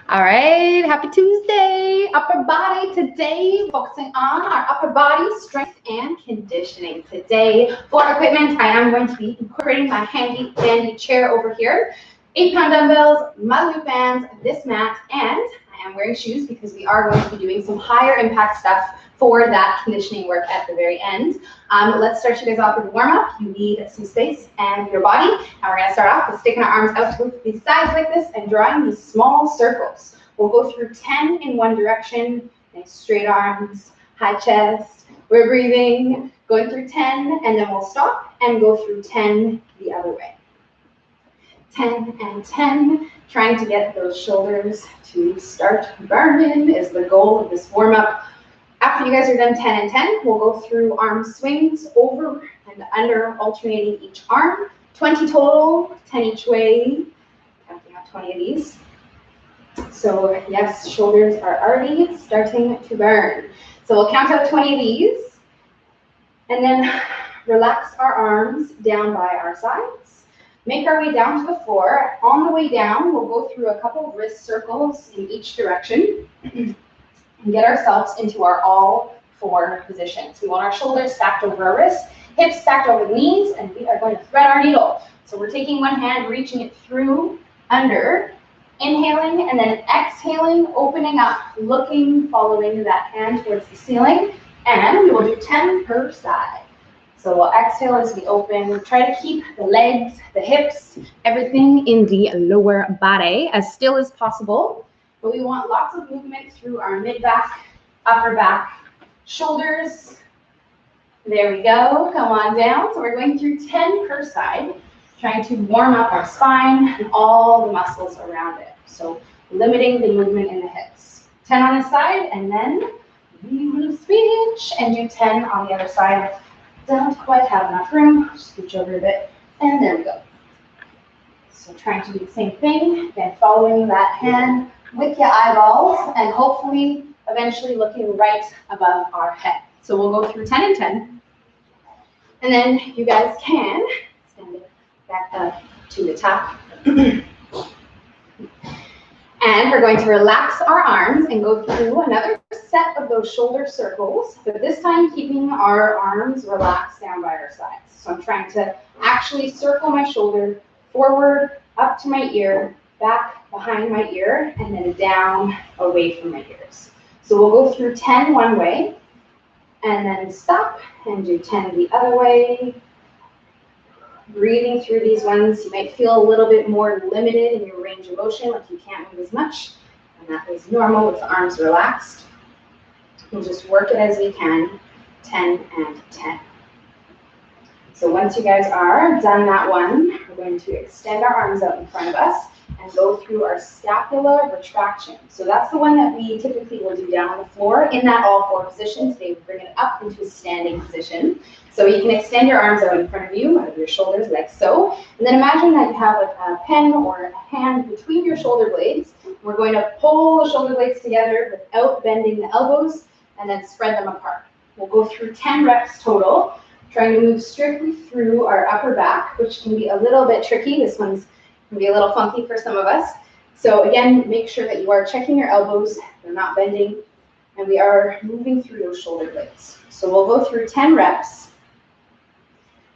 All right, happy Tuesday. Upper body today, focusing on our upper body strength and conditioning. Today, for equipment, I am going to be incorporating my handy dandy chair over here, 8-pound dumbbells, my loop bands, this mat, and I am wearing shoes because we are going to be doing some higher impact stuff for that conditioning work at the very end. Let's start you guys off with a warm-up. You need some space and your body. And we're going to start off with sticking our arms out to the sides like this and drawing these small circles. We'll go through 10 in one direction, nice straight arms, high chest. We're breathing, going through 10, and then we'll stop and go through 10 the other way. 10 and 10, trying to get those shoulders to start burning is the goal of this warm-up. After you guys are done 10 and 10, we'll go through arm swings over and under, alternating each arm. 20 total, 10 each way, counting out 20 of these. So yes, shoulders are already starting to burn. So we'll count out 20 of these, and then relax our arms down by our sides. Make our way down to the floor. On the way down, we'll go through a couple of wrist circles in each direction and get ourselves into our all four positions. We want our shoulders stacked over our wrists, hips stacked over the knees, and we are going to thread our needle. So we're taking one hand, reaching it through, under, inhaling, and then exhaling, opening up, looking, following that hand towards the ceiling, and we will do 10 per side. So we'll exhale as we open. Try to keep the legs, the hips, everything in the lower body as still as possible. But we want lots of movement through our mid-back, upper back, shoulders. There we go. Come on down. So we're going through 10 per side, trying to warm up our spine and all the muscles around it. So limiting the movement in the hips. 10 on this side, and then we will switch and do 10 on the other side. Don't quite have enough room. Just scooch over a bit, and there we go. So trying to do the same thing, then following that hand with your eyeballs, and hopefully eventually looking right above our head. So we'll go through 10 and 10, and then you guys can stand it back up to the top. And we're going to relax our arms and go through another set of those shoulder circles, but this time keeping our arms relaxed down by our sides. So I'm trying to actually circle my shoulder forward, up to my ear, back behind my ear, and then down away from my ears. So we'll go through 10 one way, and then stop and do 10 the other way. Breathing through these ones, you might feel a little bit more limited in your range of motion, like you can't move as much, and that is normal with the arms relaxed. We'll just work it as we can, 10 and 10. So once you guys are done that one, we're going to extend our arms out in front of us and go through our scapular retraction. So that's the one that we typically will do down on the floor in that all four position. Today we bring it up into a standing position. So you can extend your arms out in front of you, out of your shoulders, like so. And then imagine that you have like a pen or a hand between your shoulder blades. We're going to pull the shoulder blades together without bending the elbows, and then spread them apart. We'll go through 10 reps total, trying to move strictly through our upper back, which can be a little bit tricky. This one's can be a little funky for some of us. So again, make sure that you are checking your elbows, they're not bending, and we are moving through those shoulder blades. So we'll go through 10 reps,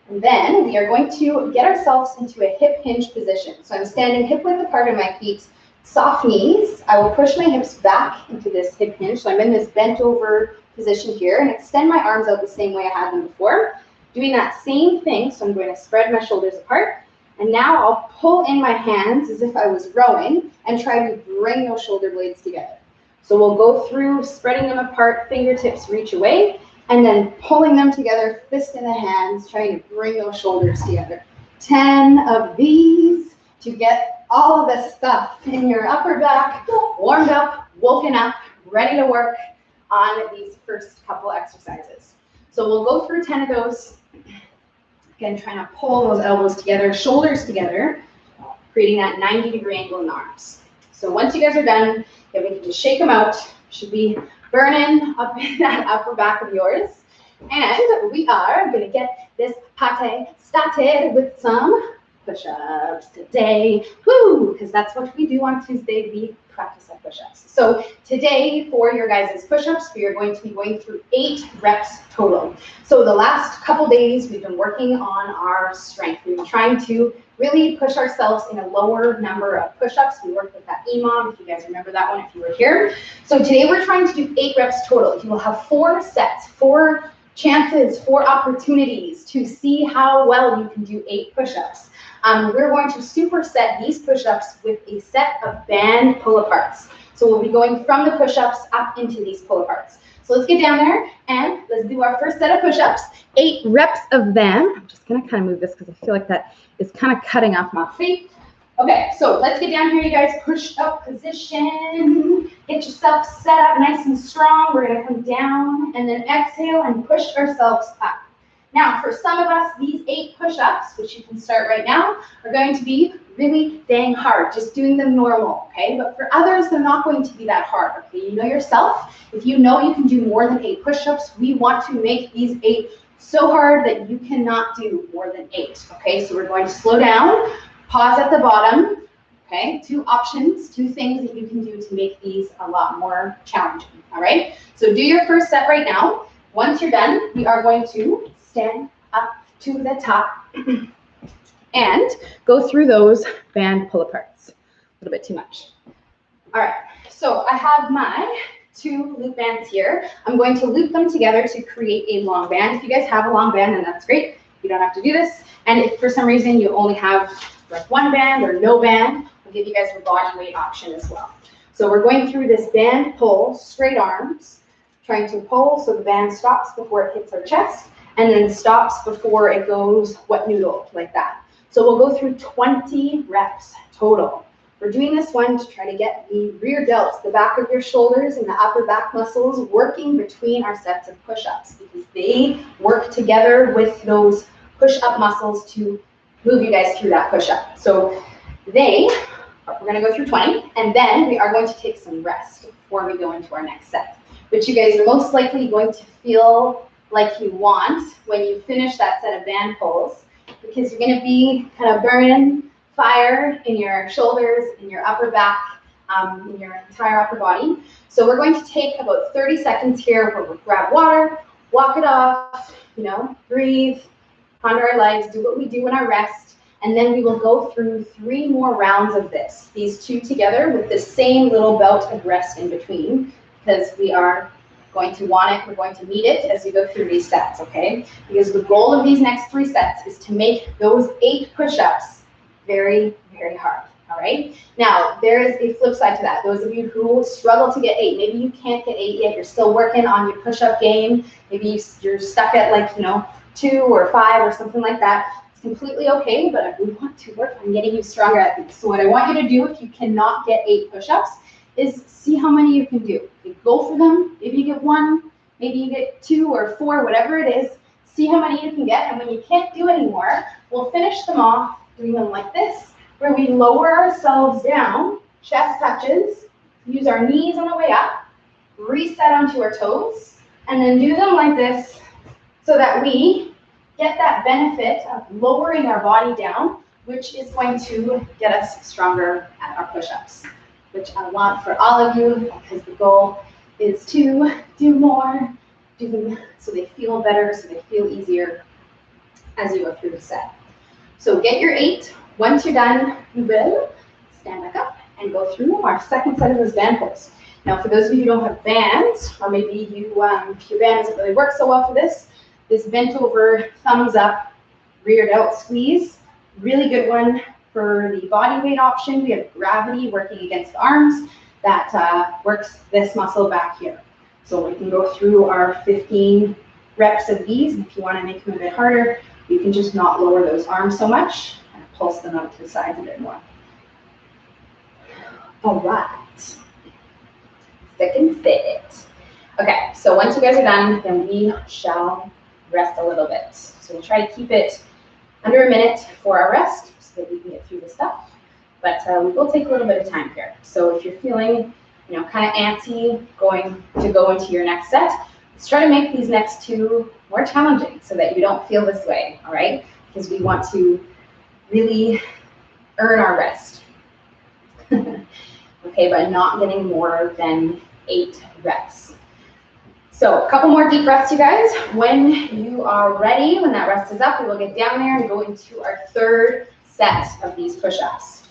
and then we are going to get ourselves into a hip hinge position. So I'm standing hip width apart in my feet, soft knees. I will push my hips back into this hip hinge. So I'm in this bent over position here, and extend my arms out the same way I had them before. Doing that same thing, so I'm going to spread my shoulders apart. And now I'll pull in my hands as if I was rowing and try to bring those shoulder blades together. So we'll go through spreading them apart, fingertips reach away, and then pulling them together, fist in the hands, trying to bring those shoulders together. 10 of these to get all of the stuff in your upper back warmed up, woken up, ready to work on these first couple exercises. So we'll go through 10 of those. Again, trying to pull those elbows together, shoulders together, creating that 90-degree angle in the arms. So once you guys are done, then we can just shake them out. Should be burning up in that upper back of yours. And we are going to get this pate started with some push-ups today. Woo! Because that's what we do on Tuesday. We practice our push-ups. So today for your guys' push-ups, we are going to be going through 8 reps total. So the last couple days, we've been working on our strength. We've been trying to really push ourselves in a lower number of push-ups. We worked with that EMOM, if you guys remember that one, if you were here. So today we're trying to do 8 reps total. You will have 4 sets, 4 chances, 4 opportunities to see how well you can do 8 push-ups. We're going to superset these push-ups with a set of band pull-aparts. So we'll be going from the push-ups up into these pull-aparts. So let's get down there and let's do our first set of push-ups. 8 reps of them. I'm just gonna kind of move this because I feel like that is kind of cutting off my feet. Okay, so let's get down here, you guys. Push up position. Get yourself set up nice and strong. We're gonna come down and then exhale and push ourselves up. Now, for some of us, these 8 push-ups, which you can start right now, are going to be really dang hard, just doing them normal, okay? But for others, they're not going to be that hard, okay? You know yourself. If you know you can do more than 8 push-ups, we want to make these 8 so hard that you cannot do more than 8, okay? So we're going to slow down, pause at the bottom, okay? 2 options, 2 things that you can do to make these a lot more challenging, all right? So do your first set right now. Once you're done, we are going to stand up to the top and go through those band pull-aparts. A little bit too much. All right, so I have my 2 loop bands here. I'm going to loop them together to create a long band. If you guys have a long band, then that's great. You don't have to do this. And if for some reason you only have like 1 band or no band, we'll give you guys a body weight option as well. So we're going through this band pull, straight arms, trying to pull so the band stops before it hits our chest, and then stops before it goes wet noodle, like that. So we'll go through 20 reps total. We're doing this one to try to get the rear delts, the back of your shoulders and the upper back muscles working between our sets of push-ups, because they work together with those push-up muscles to move you guys through that push-up. So we're gonna go through 20, and then we are going to take some rest before we go into our next set, which you guys are most likely going to feel like you want when you finish that set of band pulls, because you're going to be kind of burning fire in your shoulders, in your upper back, in your entire upper body. So we're going to take about 30 seconds here where we'll grab water, walk it off, you know, breathe, ponder our legs, do what we do in our rest, and then we will go through 3 more rounds of this, these 2 together with the same little bout of rest in between, because we are going to want it, we're going to need it as we go through these sets, okay? Because the goal of these next 3 sets is to make those 8 push-ups very, very hard, all right? Now, there is a flip side to that. Those of you who struggle to get 8, maybe you can't get 8 yet, you're still working on your push-up game, maybe you're stuck at like, you know, 2 or 5 or something like that. It's completely okay, but we want to work on getting you stronger at these. So what I want you to do if you cannot get 8 push-ups is see how many you can do. You go for them, maybe you get 1, maybe you get 2 or 4, whatever it is, see how many you can get, and when you can't do anymore, we'll finish them off doing them like this, where we lower ourselves down, chest touches, use our knees on the way up, reset onto our toes, and then do them like this so that we get that benefit of lowering our body down, which is going to get us stronger at our push-ups, which I want for all of you, because the goal is to do more, do them so they feel better, so they feel easier as you go through the set. So get your 8. Once you're done, you will stand back up and go through our second set of those band pulls. Now, for those of you who don't have bands, or maybe your band doesn't really work so well for this bent over, thumbs up, rear delt squeeze, really good one. For the body weight option, we have gravity working against the arms. That works this muscle back here. So we can go through our 15 reps of these. If you want to make them a bit harder, you can just not lower those arms so much and pulse them out to the sides a bit more. All right. Stick and fit. Okay, so once you guys are done, then we shall rest a little bit. So we'll try to keep it under a minute for our rest so that we can get through the stuff. But we will take a little bit of time here. So if you're feeling, you know, kind of antsy going into your next set, let's try to make these next 2 more challenging so that you don't feel this way, all right? Because we want to really earn our rest. Okay, by not getting more than 8 reps. So a couple more deep breaths, you guys. When you are ready, when that rest is up, we will get down there and go into our third set of these push-ups.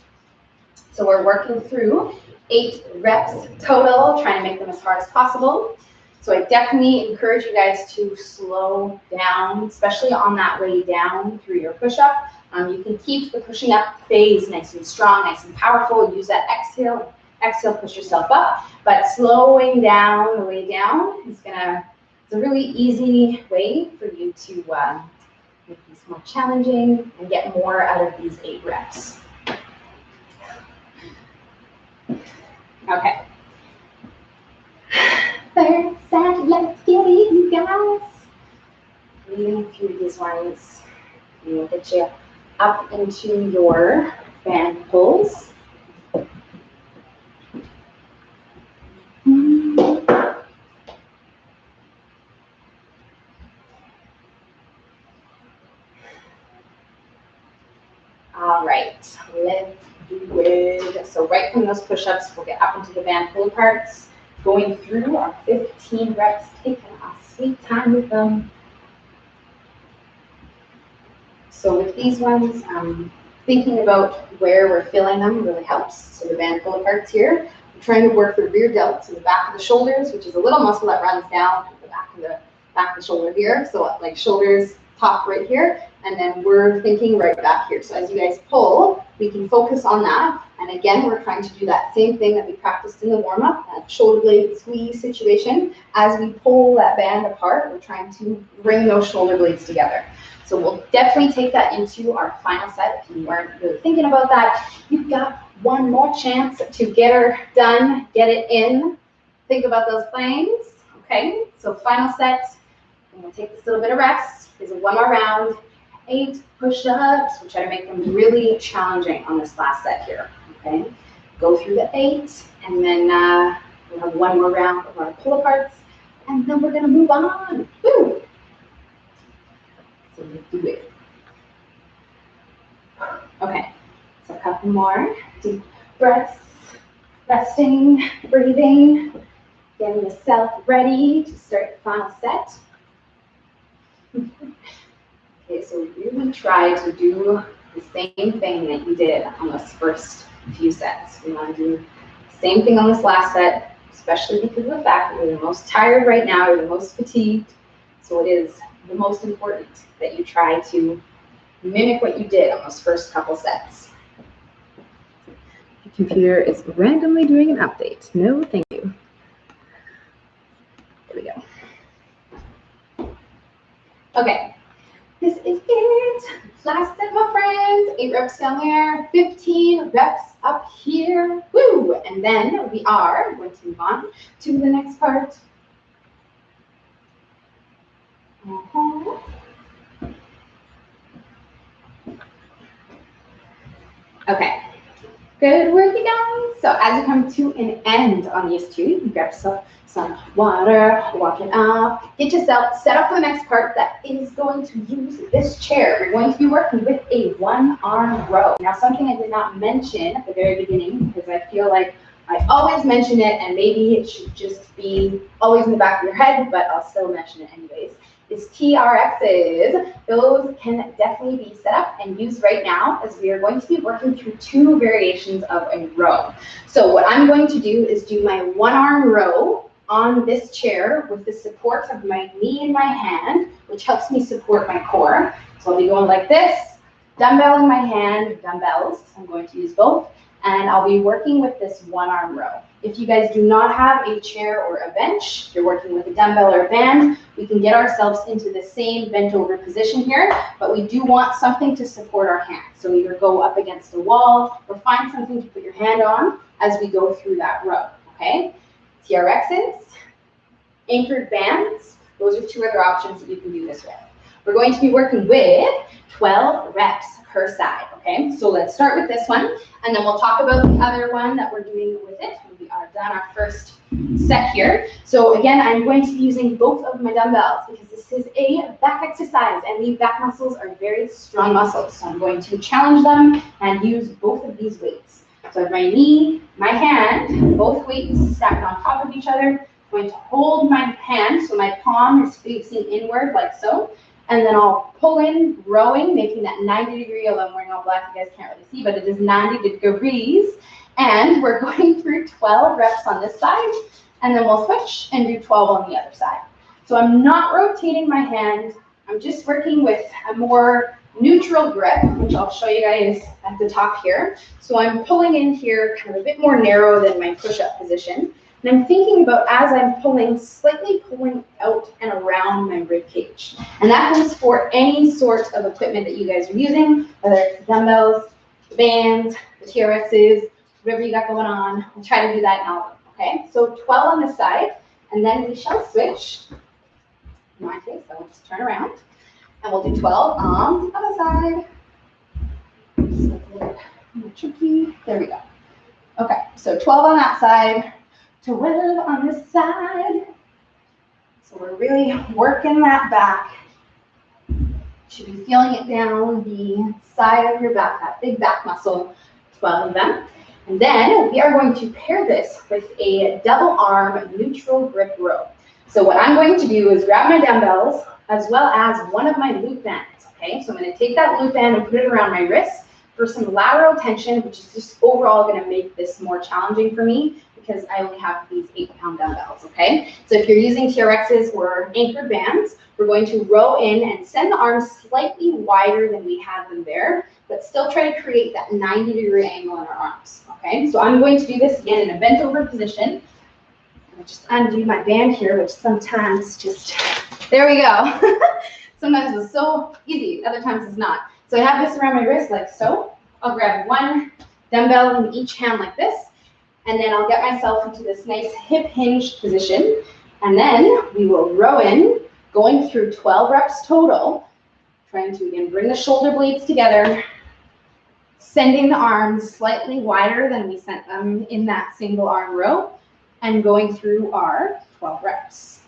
So we're working through 8 reps total, trying to make them as hard as possible. So I definitely encourage you guys to slow down, especially on that way down through your push-up. You can keep the pushing up phase nice and strong, nice and powerful. Use that exhale. Exhale, push yourself up. But slowing down the way down is it's a really easy way for you to make these more challenging and get more out of these 8 reps. Okay. Third set, let's get it, you guys. Breathing through these ones. We'll get you up into your band pulls. All right, let's do it. So right from those push-ups, we'll get up into the band pull parts, going through our 15 reps, taking our sweet time with them. So with these ones, thinking about where we're feeling them really helps. So the band pull parts here, we're trying to work the rear delts in the back of the shoulders, which is a little muscle that runs down to the back of the shoulder here. So like shoulders, top right here, and then we're thinking right back here. So as you guys pull, we can focus on that. And again, we're trying to do that same thing that we practiced in the warm-up, that shoulder blade squeeze situation. As we pull that band apart, we're trying to bring those shoulder blades together. So we'll definitely take that into our final set. If you weren't really thinking about that, you've got one more chance to get her done, get it in. Think about those things, okay? So final set, and we'll take this little bit of rest. There's one more round, 8 push-ups. We'll try to make them really challenging on this last set here, okay? Go through the 8, and then we'll have one more round of our pull-aparts, and then we're gonna move on. Woo! So let's do it. Okay, so a couple more deep breaths, resting, breathing, getting yourself ready to start the final set. Okay, so really try to do the same thing that you did on those first few sets. We want to do the same thing on this last set, especially because of the fact that you're the most tired right now, you're the most fatigued. So it is the most important that you try to mimic what you did on those first couple sets. The computer is randomly doing an update. No, thank you. There we go. Okay, this is it. Last set, my friends. 8 reps down there, 15 reps up here. Woo! And then we are going to move on to the next part. Okay, good work, you guys. So as you come to an end on these two, you grab some water, walk it up, get yourself set up for the next part that is going to use this chair. We're going to be working with a 1-arm row. Now, something I did not mention at the very beginning, because I feel like I always mention it, and maybe it should just be always in the back of your head, but I'll still mention it anyways, is TRXs. Those can definitely be set up and used right now, as we are going to be working through 2 variations of a row. So what I'm going to do is do my 1-arm row on this chair with the support of my knee in my hand, which helps me support my core. So I'll be going like this, dumbbell in my hand, dumbbells, I'm going to use both, and I'll be working with this 1-arm row. If you guys do not have a chair or a bench, you're working with a dumbbell or a band, we can get ourselves into the same bent over position here, but we do want something to support our hands. So either go up against a wall or find something to put your hand on as we go through that row, okay? TRXs, anchored bands, those are 2 other options that you can do this with. We're going to be working with 12 reps per side, okay? So let's start with this one, and then we'll talk about the other one that we're doing with it when we are done our first set here. So again, I'm going to be using both of my dumbbells because this is a back exercise, and these back muscles are very strong muscles. So I'm going to challenge them and use both of these weights. So I have my knee, my hand, both weights stacked on top of each other. I'm going to hold my hand so my palm is facing inward like so. And then I'll pull in, rowing, making that 90-degree, although I'm wearing all black, you guys can't really see, but it is 90 degrees. And we're going through 12 reps on this side, and then we'll switch and do 12 on the other side. So I'm not rotating my hand. I'm just working with a more neutral grip, which I'll show you guys at the top here. So I'm pulling in here kind of a bit more narrow than my push-up position. And I'm thinking about, as I'm pulling, slightly pulling out and around my rib cage. And that goes for any sort of equipment that you guys are using, whether it's dumbbells, the bands, the TRXs, whatever you got going on. We'll try to do that in all of them, okay? So 12 on this side, and then we shall switch. In my case, so let's turn around, and we'll do 12 on the other side. Just a little bit more tricky. There we go. Okay, so 12 on that side. 12 on this side. So we're really working that back. Should be feeling it down the side of your back, that big back muscle, 12 of them. And then we are going to pair this with a double arm neutral grip row. So what I'm going to do is grab my dumbbells as well as one of my loop bands, okay? So I'm going to take that loop band and put it around my wrist for some lateral tension, which is just overall going to make this more challenging for me because I only have these 8-pound dumbbells, okay? So if you're using TRXs or anchored bands, we're going to row in and send the arms slightly wider than we had them there, but still try to create that 90-degree angle in our arms, okay? So I'm going to do this again in a bent over position. I'll just undo my band here, which sometimes just, there we go. Sometimes it's so easy, other times it's not. So I have this around my wrist like so. I'll grab one dumbbell in each hand like this, and then I'll get myself into this nice hip hinged position, and then we will row in, going through 12 reps total, trying to again bring the shoulder blades together, sending the arms slightly wider than we sent them in that single arm row, and going through our 12 reps.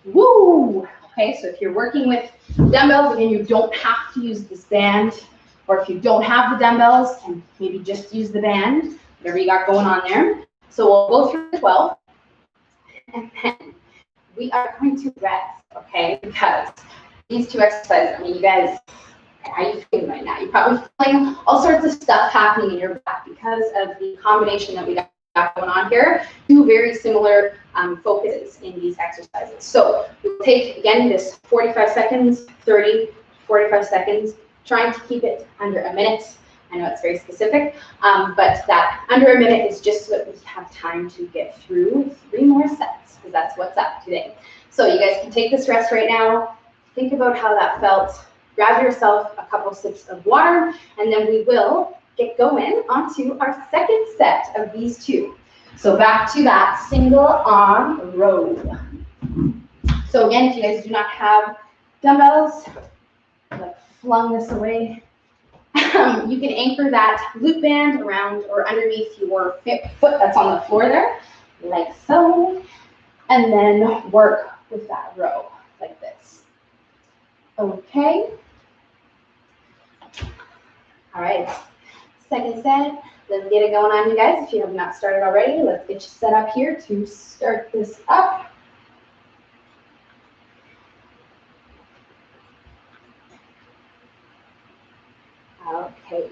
Woo! Okay, so if you're working with dumbbells, again, you don't have to use this band, or if you don't have the dumbbells, and maybe just use the band, whatever you got going on there. So we'll go through the 12, and then we are going to rest, okay? Because these two exercises, I mean, you guys, how are you feeling right now? You're probably feeling all sorts of stuff happening in your back because of the combination that we got going on here. Two very similar focuses in these exercises. So we'll take, again, this 45 seconds, 30, 45 seconds, trying to keep it under a minute. I know it's very specific, but that under a minute is just so that we have time to get through 3 more sets, because that's what's up today. So you guys can take this rest right now. Think about how that felt. Grab yourself a couple sips of water, and then we will get going onto our second set of these two. So back to that single arm row. So again, if you guys do not have dumbbells, like flung this away, you can anchor that loop band around or underneath your foot that's on the floor there, like so, and then work with that row like this. Okay. All right. Second set. Let's get it going on, you guys. If you have not started already, let's get you set up here to start this up. Okay.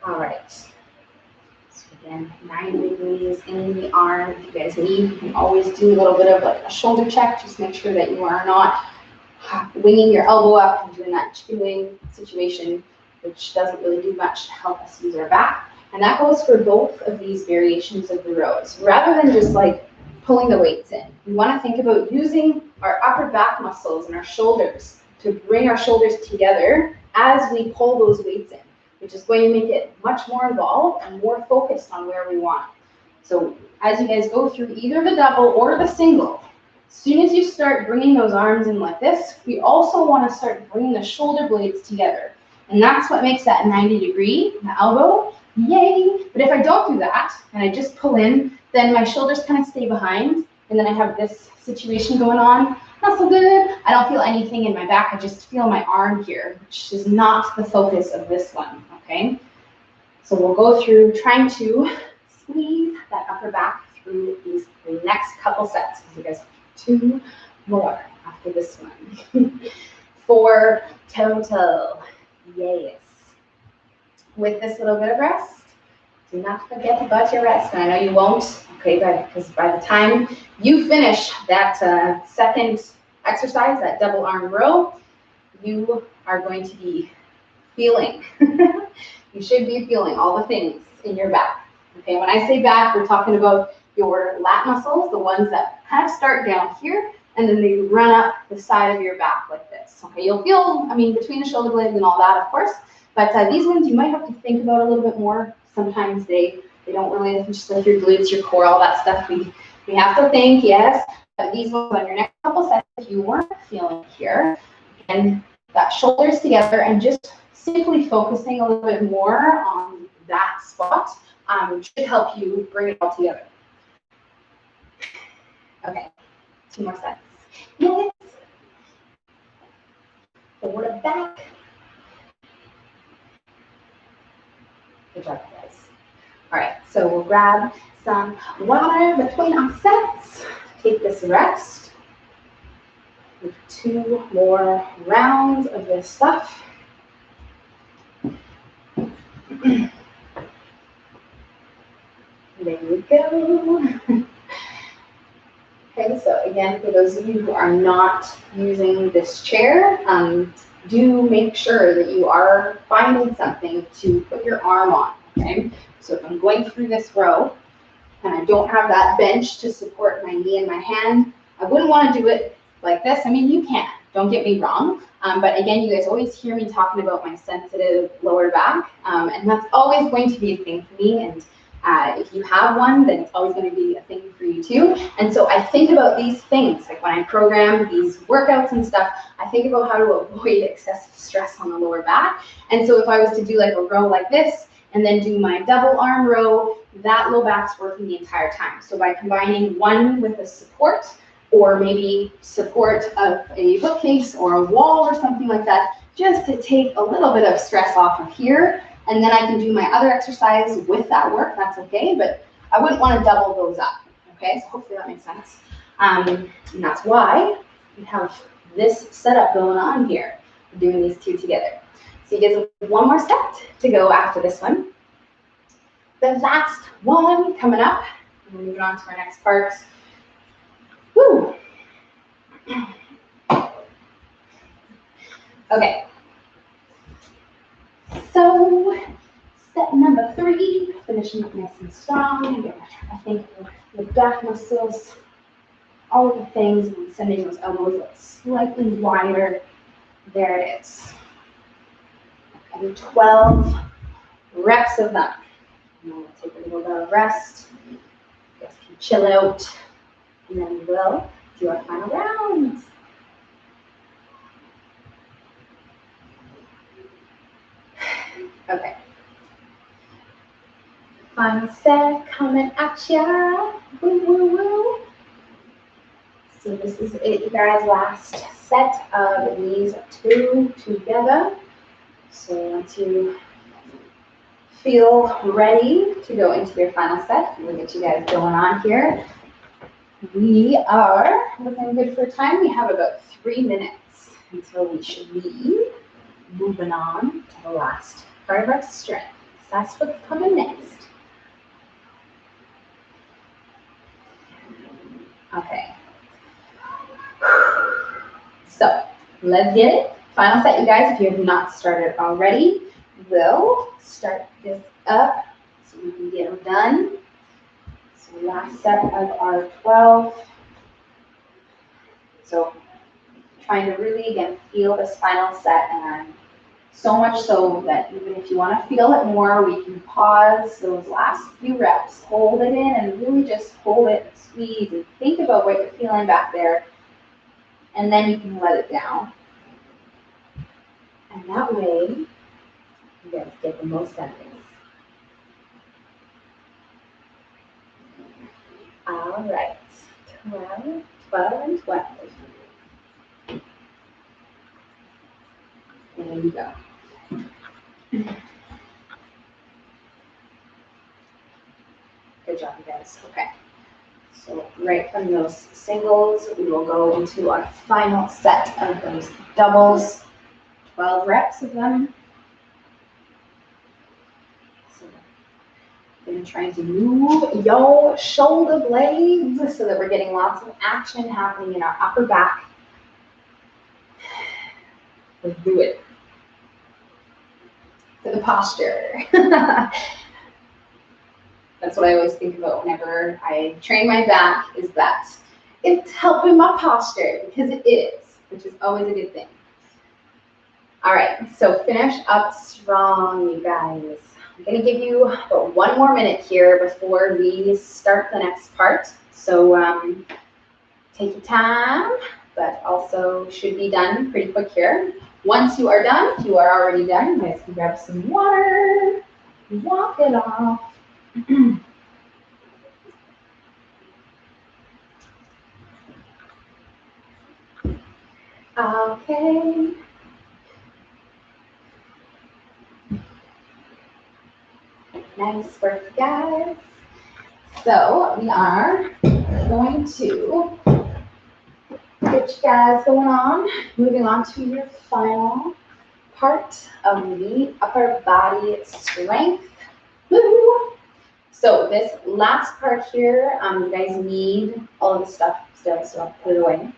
All right. So again, 90 degrees in the arm. If you guys need, you can always do a little bit of like a shoulder check. Just make sure that you are not winging your elbow up and doing that chicken wing situation, which doesn't really do much to help us use our back. And that goes for both of these variations of the rows. Rather than just like pulling the weights in, we want to think about using our upper back muscles and our shoulders to bring our shoulders together as we pull those weights in. which is going to make it much more involved and more focused on where we want. So as you guys go through either the double or the single, as soon as you start bringing those arms in like this, we also want to start bringing the shoulder blades together. And that's what makes that 90-degree, the elbow, yay. But if I don't do that, and I just pull in, then my shoulders kind of stay behind, and then I have this situation going on. Not so good. I don't feel anything in my back. I just feel my arm here, which is not the focus of this one, okay? So we'll go through trying to squeeze that upper back through these next couple sets. You guys have 2 more after this one. 4 total. Yes. With this little bit of rest, do not forget about your rest. And I know you won't, okay, because by the time you finish that second exercise, that double arm row, you are going to be feeling, you should be feeling all the things in your back. Okay, when I say back, we're talking about your lat muscles, the ones that kind of start down here, and then they run up the side of your back like this. Okay, you'll feel, I mean, between the shoulder blades and all that, of course, but these ones you might have to think about a little bit more. Sometimes they don't really, just like your glutes, your core, all that stuff. We have to think, yes, but these ones on your next couple sets, if you weren't feeling here, and got shoulders together and just simply focusing a little bit more on that spot should help you bring it all together. Okay, 2 more sets. Yes. Forward and back. Good job, guys. All right, so we'll grab some water between our sets. Take this rest. With 2 more rounds of this stuff. There we go. Okay, so again, for those of you who are not using this chair, do make sure that you are finding something to put your arm on, okay? So if I'm going through this row and I don't have that bench to support my knee and my hand, I wouldn't want to do it like this. I mean, you can, don't get me wrong. But again, you guys always hear me talking about my sensitive lower back, and that's always going to be a thing for me. And if you have one, then it's always going to be a thing for you too. And so I think about these things, like when I program these workouts and stuff, I think about how to avoid excessive stress on the lower back. And so if I was to do like a row like this, and then do my double arm row, that low back's working the entire time. So by combining one with a support, or maybe support of a bookcase or a wall or something like that, just to take a little bit of stress off of here. And then I can do my other exercise with that work, that's okay, but I wouldn't want to double those up, okay? So hopefully that makes sense. And that's why we have this setup going on here, doing these 2 together. So you get 1 more set to go after this one. The last one coming up, and we're moving on to our next part. Woo! Okay. So, set number 3, finishing up nice and strong. I think the back muscles, all of the things, and sending those elbows up slightly wider. There it is. And 12 reps of them. And then we'll take a little bit of rest. You guys can chill out. And then we'll do our final rounds. Okay. Final set coming at ya. Woo, woo, woo. So this is it, you guys. Last set of these 2 together. So once you feel ready to go into your final set, we'll get you guys going on here. We are looking good for time. We have about 3 minutes until we should be moving on to the last part of our strength. That's what's coming next. Okay. So let's get it. Final set, you guys. If you have not started already, we'll start this up so we can get them done. So last set of our 12. So trying to really, again, feel this final set, and So much so that even if you want to feel it more, we can pause those last few reps, hold it in and really just hold it and squeeze and think about what you're feeling back there. And then you can let it down. And that way, you guys get the most out of this. All right, 12, 12, and 12. There you go. Good job, you guys. Okay. So right from those singles, we will go into our final set of those doubles, 12 reps of them. So we're going to try to move your shoulder blades so that we're getting lots of action happening in our upper back. Let's do it. For the posture. That's what I always think about whenever I train my back, is that it's helping my posture, because it is, which is always a good thing. All right, so finish up strong, you guys. I'm gonna give you about 1 more minute here before we start the next part. So take your time, but also should be done pretty quick here. Once you are done, if you are already done, you guys can grab some water, walk it off. Okay. Nice work, guys. So we are going to get you guys going on. Moving on to your final part of the upper body strength. Woo! So this last part here, you guys need all of the stuff still, so I'll put it away.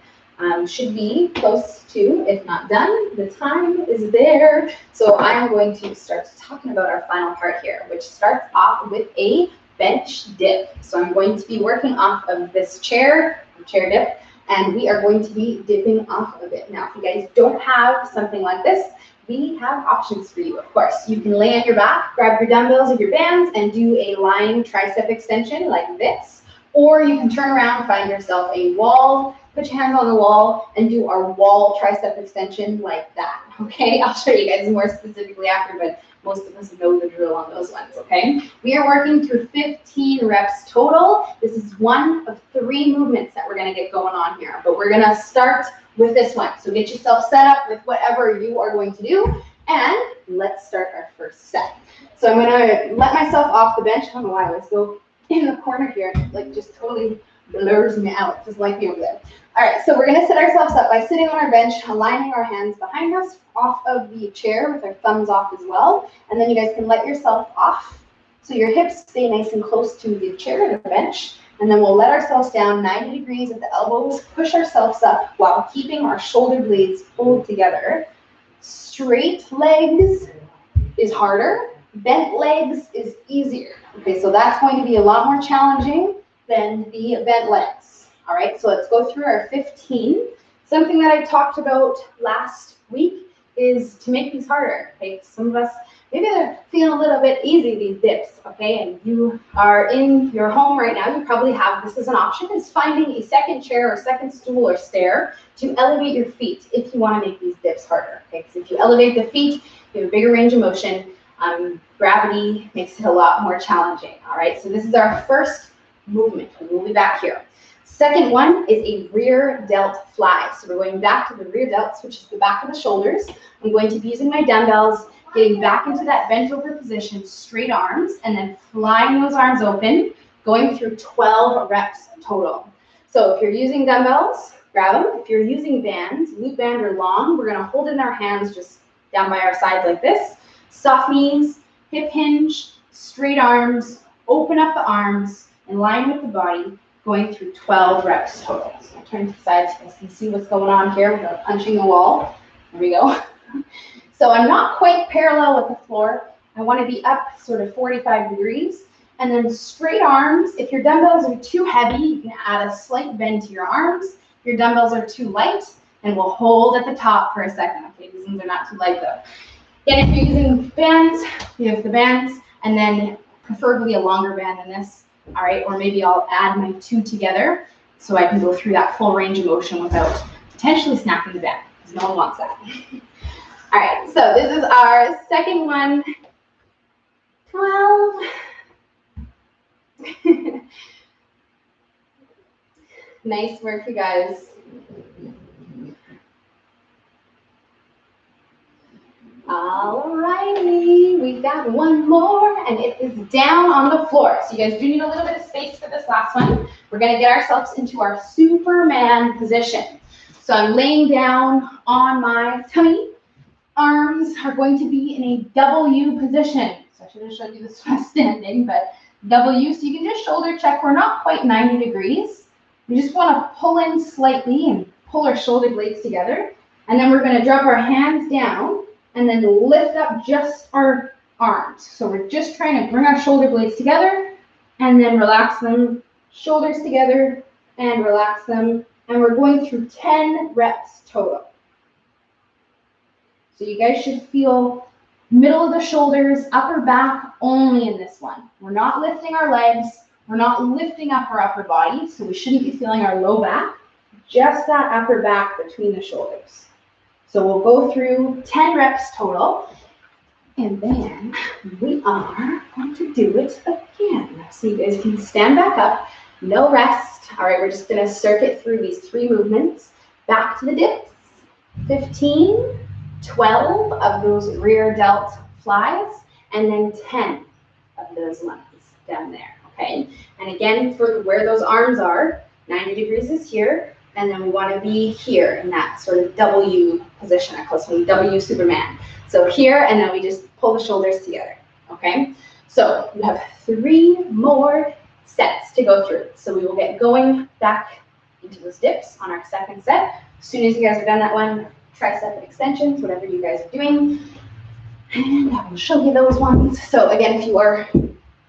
Should be close to, if not done. The time is there. So I am going to start talking about our final part here, which starts off with a bench dip. So I'm going to be working off of this chair dip, and we are going to be dipping off of it. Now, if you guys don't have something like this, we have options for you, of course. You can lay on your back, grab your dumbbells or your bands, and do a lying tricep extension like this. Or you can turn around, find yourself a wall, put your hands on the wall, and do our wall tricep extension like that, okay? I'll show you guys more specifically after, but most of us know the drill on those ones, okay? We are working through 15 reps total. This is one of 3 movements that we're gonna get going on here, but we're gonna start with this one. So get yourself set up with whatever you are going to do, and let's start our first set. So I'm gonna let myself off the bench. I don't know why I was so in the corner here, like just totally blurs me out, just like me over there. All right, so we're gonna set ourselves up by sitting on our bench, aligning our hands behind us, off of the chair with our thumbs off as well. And then you guys can let yourself off so your hips stay nice and close to the chair or the bench. And then we'll let ourselves down 90 degrees at the elbows, push ourselves up while keeping our shoulder blades pulled together. Straight legs is harder, bent legs is easier. Okay, so that's going to be a lot more challenging than the bent legs. All right, so let's go through our 15. Something that I talked about last week is to make these harder. Okay, some of us, maybe they're feeling a little bit easy, these dips, okay? And you are in your home right now, you probably have this as an option, is finding a second chair or second stool or stair to elevate your feet if you want to make these dips harder, okay? Because if you elevate the feet, you have a bigger range of motion. Gravity makes it a lot more challenging, all right? So this is our first movement. We'll be back here. Second one is a rear delt fly. So we're going back to the rear delts, which is the back of the shoulders. I'm going to be using my dumbbells, getting back into that bent over position, straight arms, and then flying those arms open, going through 12 reps total. So if you're using dumbbells, grab them. If you're using bands, loop band or long, we're gonna hold in our hands just down by our sides like this. Soft knees, hip hinge, straight arms, open up the arms, in line with the body, going through 12 reps total. So I'll turn to the sides so you guys can see what's going on here without punching the wall. There we go. So I'm not quite parallel with the floor. I want to be up sort of 45 degrees. And then straight arms. If your dumbbells are too heavy, you can add a slight bend to your arms. If your dumbbells are too light, and we'll hold at the top for a second. Okay, these ones are not too light though. Again, if you're using bands, you have the bands, and then preferably a longer band than this. All right, or maybe I'll add my two together so I can go through that full range of motion without potentially snapping the band, because no one wants that. All right, so this is our second one. 12. Nice work, you guys. Alrighty, we've got one more, and it is down on the floor. So you guys do need a little bit of space for this last one. We're gonna get ourselves into our Superman position. So I'm laying down on my tummy. Arms are going to be in a W position. So I should have showed you this while standing, but W, so you can just shoulder check. We're not quite 90 degrees. We just want to pull in slightly and pull our shoulder blades together. And then we're going to drop our hands down and then lift up just our arms. So we're just trying to bring our shoulder blades together and then relax them, shoulders together and relax them. And we're going through 10 reps total. So you guys should feel middle of the shoulders, upper back only in this one. We're not lifting our legs. We're not lifting up our upper body, so we shouldn't be feeling our low back, just that upper back between the shoulders. So we'll go through 10 reps total, and then we are going to do it again. So you guys can stand back up, no rest. All right, we're just gonna circuit through these 3 movements. Back to the dips, 15, 12 of those rear delt flies, and then 10 of those ones down there, okay? And again, for where those arms are, 90 degrees is here, and then we want to be here in that sort of W position. I call it W Superman. So here, and then we just pull the shoulders together, okay? So we have 3 more sets to go through. So we will get going back into those dips on our second set. As soon as you guys have done that one, tricep extensions, whatever you guys are doing. And I will show you those ones. So again, if you are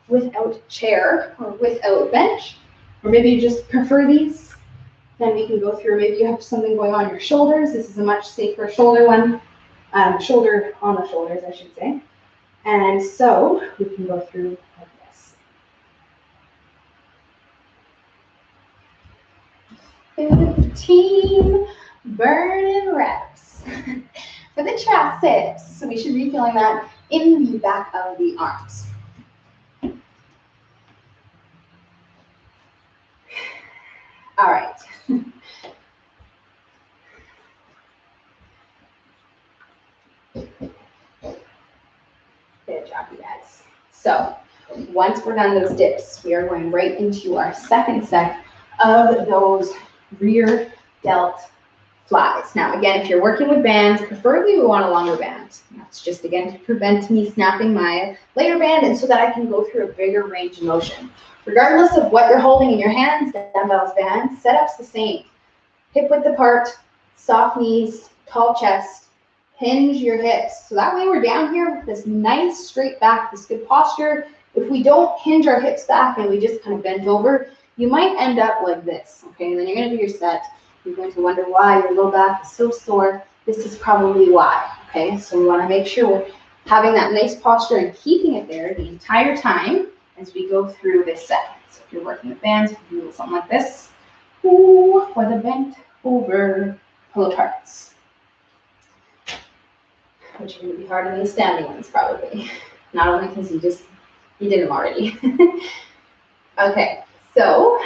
without chair or without bench, or maybe you just prefer these, then we can go through. Maybe you have something going on your shoulders. This is a much safer shoulder one, shoulder on the shoulders, I should say. And so we can go through like this. 15 burning reps for the triceps. So we should be feeling that in the back of the arms. All right. Good job, you guys. So once we're done those dips, we are going right into our second set of those rear delt flies. Now, again, if you're working with bands, preferably we want a longer band. That's just, again, to prevent me snapping my later band and so that I can go through a bigger range of motion. Regardless of what you're holding in your hands, dumbbells, bands, setup's the same. Hip width apart, soft knees, tall chest, hinge your hips. So that way we're down here with this nice straight back, this good posture. If we don't hinge our hips back and we just kind of bend over, you might end up like this, okay? And then you're gonna do your set. You're going to wonder why your low back is so sore. This is probably why, okay? So we wanna make sure we're having that nice posture and keeping it there the entire time as we go through this set. So if you're working with bands, you can do something like this. Ooh, for the bent over pillow tarts. Which are gonna be harder than the standing ones probably. Not only because you did them already. Okay, so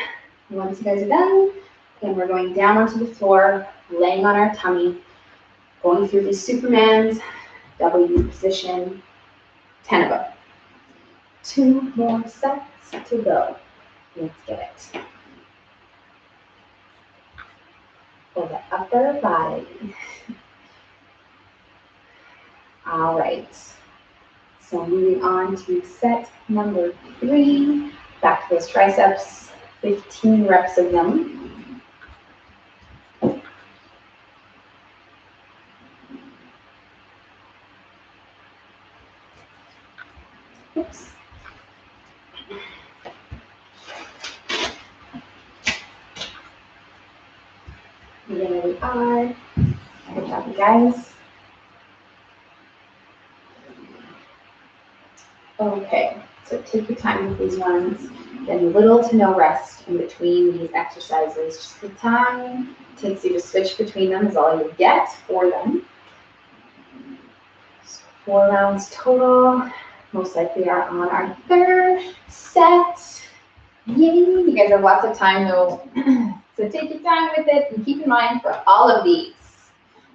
once you guys are done, then we're going down onto the floor, laying on our tummy, going through these Supermans, W position, 10 of them. 2 more sets to go. Let's get it. For the upper body. All right. So moving on to set number 3. Back to those triceps, 15 reps of them. Oops. And there we are. Good job, you guys. Okay, so take your time with these ones. Then little to no rest in between these exercises. Just the time it takes you to switch between them is all you get for them. So 4 rounds total. Most likely are on our third set. Yay! You guys have lots of time though. So take your time with it and keep in mind for all of these,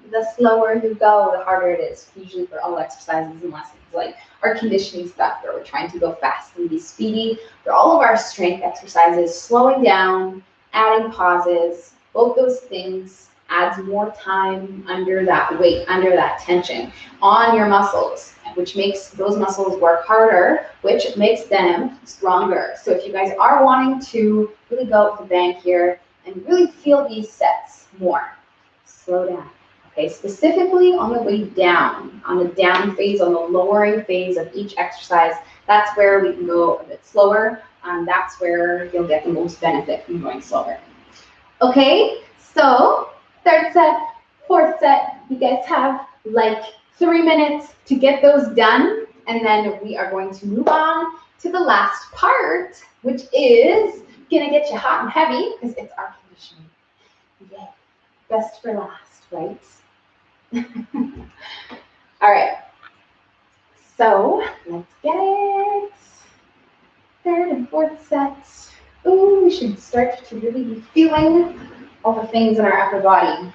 the slower you go, the harder it is, usually for all exercises and lessons. Like our conditioning stuff where we're trying to go fast and be speedy. For all of our strength exercises, slowing down, adding pauses, both those things adds more time under that weight, under that tension on your muscles, which makes those muscles work harder, which makes them stronger. So if you guys are wanting to really go with the bang here and really feel these sets more, slow down. Okay, specifically on the way down, on the down phase, on the lowering phase of each exercise, that's where we can go a bit slower. That's where you'll get the most benefit from going slower. Okay, so third set, fourth set, you guys have like 3 minutes to get those done, and then we are going to move on to the last part, which is gonna get you hot and heavy because it's our conditioning. Yay, best for last, right? All right, so let's get it. Third and fourth sets. Ooh, we should start to really be feeling all the things in our upper body.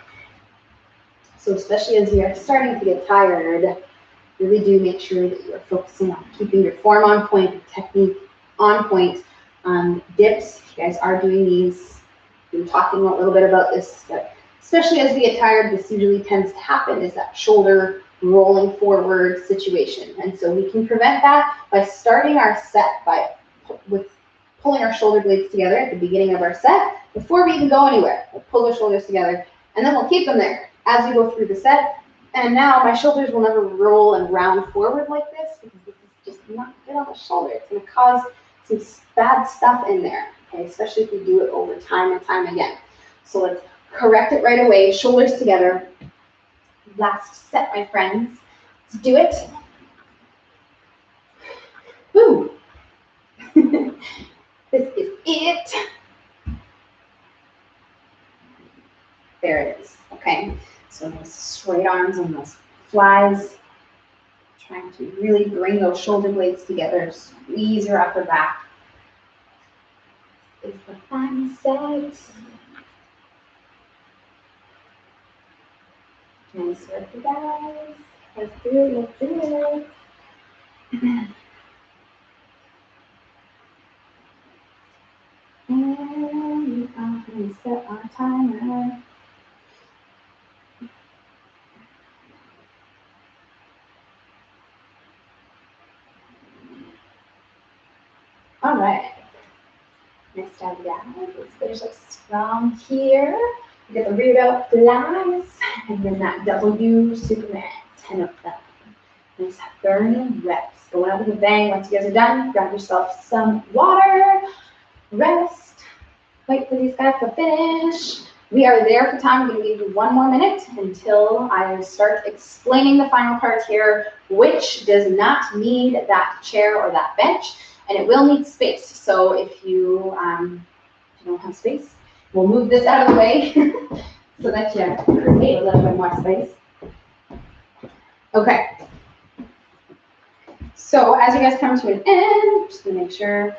So especially as we are starting to get tired, really do make sure that you are focusing on keeping your form on point, your technique on point. Dips, if you guys are doing these, we've been talking a little bit about this, but especially as we get tired, this usually tends to happen, is that shoulder rolling forward situation. And so we can prevent that by starting our set with pulling our shoulder blades together at the beginning of our set before we even go anywhere. We'll pull the shoulders together and then we'll keep them there as we go through the set. And now my shoulders will never roll and round forward like this because this is just not good on the shoulder. It's going to cause some bad stuff in there, okay? Especially if we do it over time and time again. So let's correct it right away. Shoulders together. Last set, my friends. Let's do it. Woo! This is it. There it is. Okay. So those straight arms and those flies. Trying to really bring those shoulder blades together. Squeeze your upper back. This is the final set. Nice work, you guys. Let's do it. Let's do it. And we are going to set our timer. All right. Next time, guys, let's finish up strong here. We get the rear out flies, and then that W Superman, 10 of them. Nice burning reps. Going out with a bang. Once you guys are done, grab yourself some water, rest, wait for these guys to finish. We are there for time. I'm going to give you 1 more minute until I start explaining the final part here, which does not need that chair or that bench, and it will need space. So if you don't have space, we'll move this out of the way so that you create a little bit more space. Okay. So as you guys come to an end, just to make sure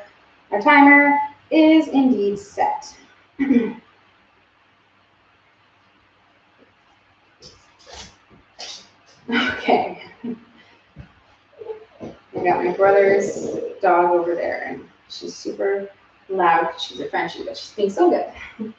our timer is indeed set. Okay. I got my brother's dog over there, and she's super loud. She's a Frenchie, but she's being so good.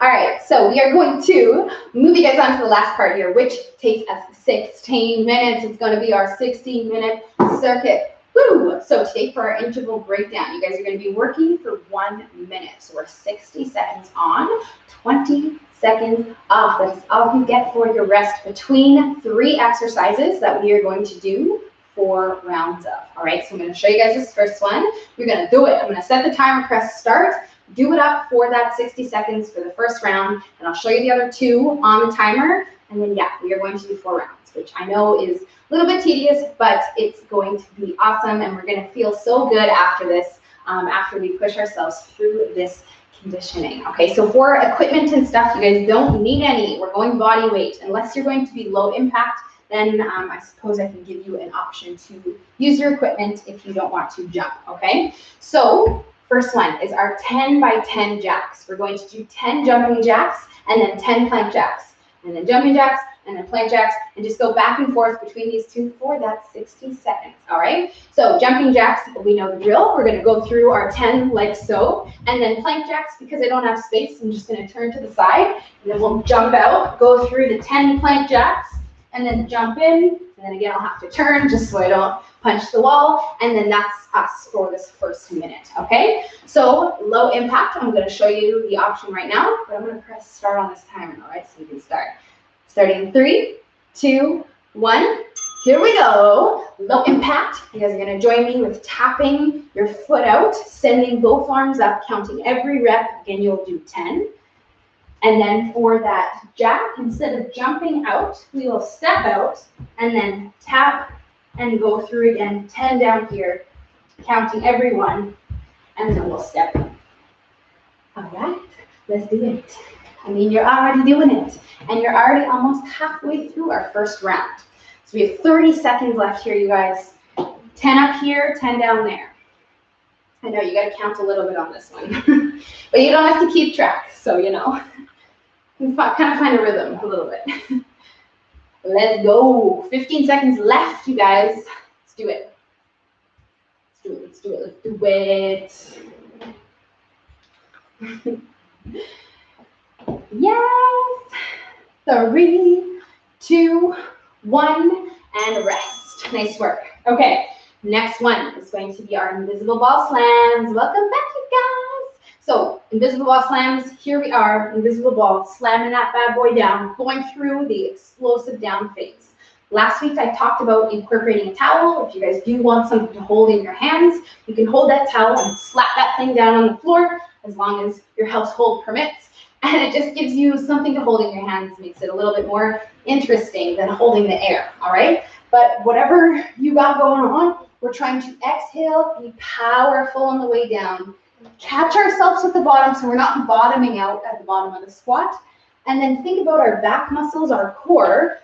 All right, so we are going to move you guys on to the last part here, which takes us 16 minutes. It's going to be our 16-minute circuit. Woo! So today for our interval breakdown, you guys are going to be working for 1 minute. So we're 60 seconds on, 20 seconds off. That's all you get for your rest between 3 exercises that we are going to do 4 rounds of. All right, so I'm going to show you guys this first one. You're going to do it. I'm going to set the timer, press start, do it up for that 60 seconds for the first round, and I'll show you the other 2 on the timer. And then, yeah, we are going to do 4 rounds, which I know is a little bit tedious, but it's going to be awesome, and we're going to feel so good after this, after we push ourselves through this conditioning. Okay, so for equipment and stuff, you guys don't need any. We're going body weight. Unless you're going to be low impact, then I suppose I can give you an option to use your equipment if you don't want to jump, okay? So first one is our 10 by 10 jacks. We're going to do 10 jumping jacks and then 10 plank jacks, and then jumping jacks and then plank jacks, and just go back and forth between these two for that 60 seconds, all right? So jumping jacks, we know the drill. We're gonna go through our 10 like so, and then plank jacks, because I don't have space, I'm just gonna turn to the side, and then we'll jump out, go through the 10 plank jacks, and then jump in, and then again I'll have to turn just so I don't punch the wall, and then that's us for this first minute, okay? So low impact, I'm gonna show you the option right now, but I'm gonna press start on this timer, all right, so you can start. Starting 3, 2, 1, here we go. Low impact, you guys are gonna join me with tapping your foot out, sending both arms up, counting every rep, again you'll do 10. And then for that jack, instead of jumping out, we will step out and then tap and go through again, 10 down here, counting every one, and then we'll step in. All right, let's do it. I mean, you're already doing it, and you're already almost halfway through our first round. So we have 30 seconds left here, you guys. 10 up here, 10 down there. I know you got to count a little bit on this one, but you don't have to keep track, so you know. You can kind of find a rhythm a little bit. Let's go. 15 seconds left, you guys. Let's do it. Let's do it. Let's do it. Yes. 3, 2, 1, and rest. Nice work. Okay, next one is going to be our invisible ball slams. Welcome back, you guys. So invisible ball slams, here we are, invisible ball, slamming that bad boy down, going through the explosive down phase. Last week I talked about incorporating a towel. If you guys do want something to hold in your hands, you can hold that towel and slap that thing down on the floor as long as your household permits. And it just gives you something to hold in your hands, makes it a little bit more interesting than holding the air, all right? But whatever you got going on, we're trying to exhale, be powerful on the way down, catch ourselves at the bottom so we're not bottoming out at the bottom of the squat, and then think about our back muscles, our core.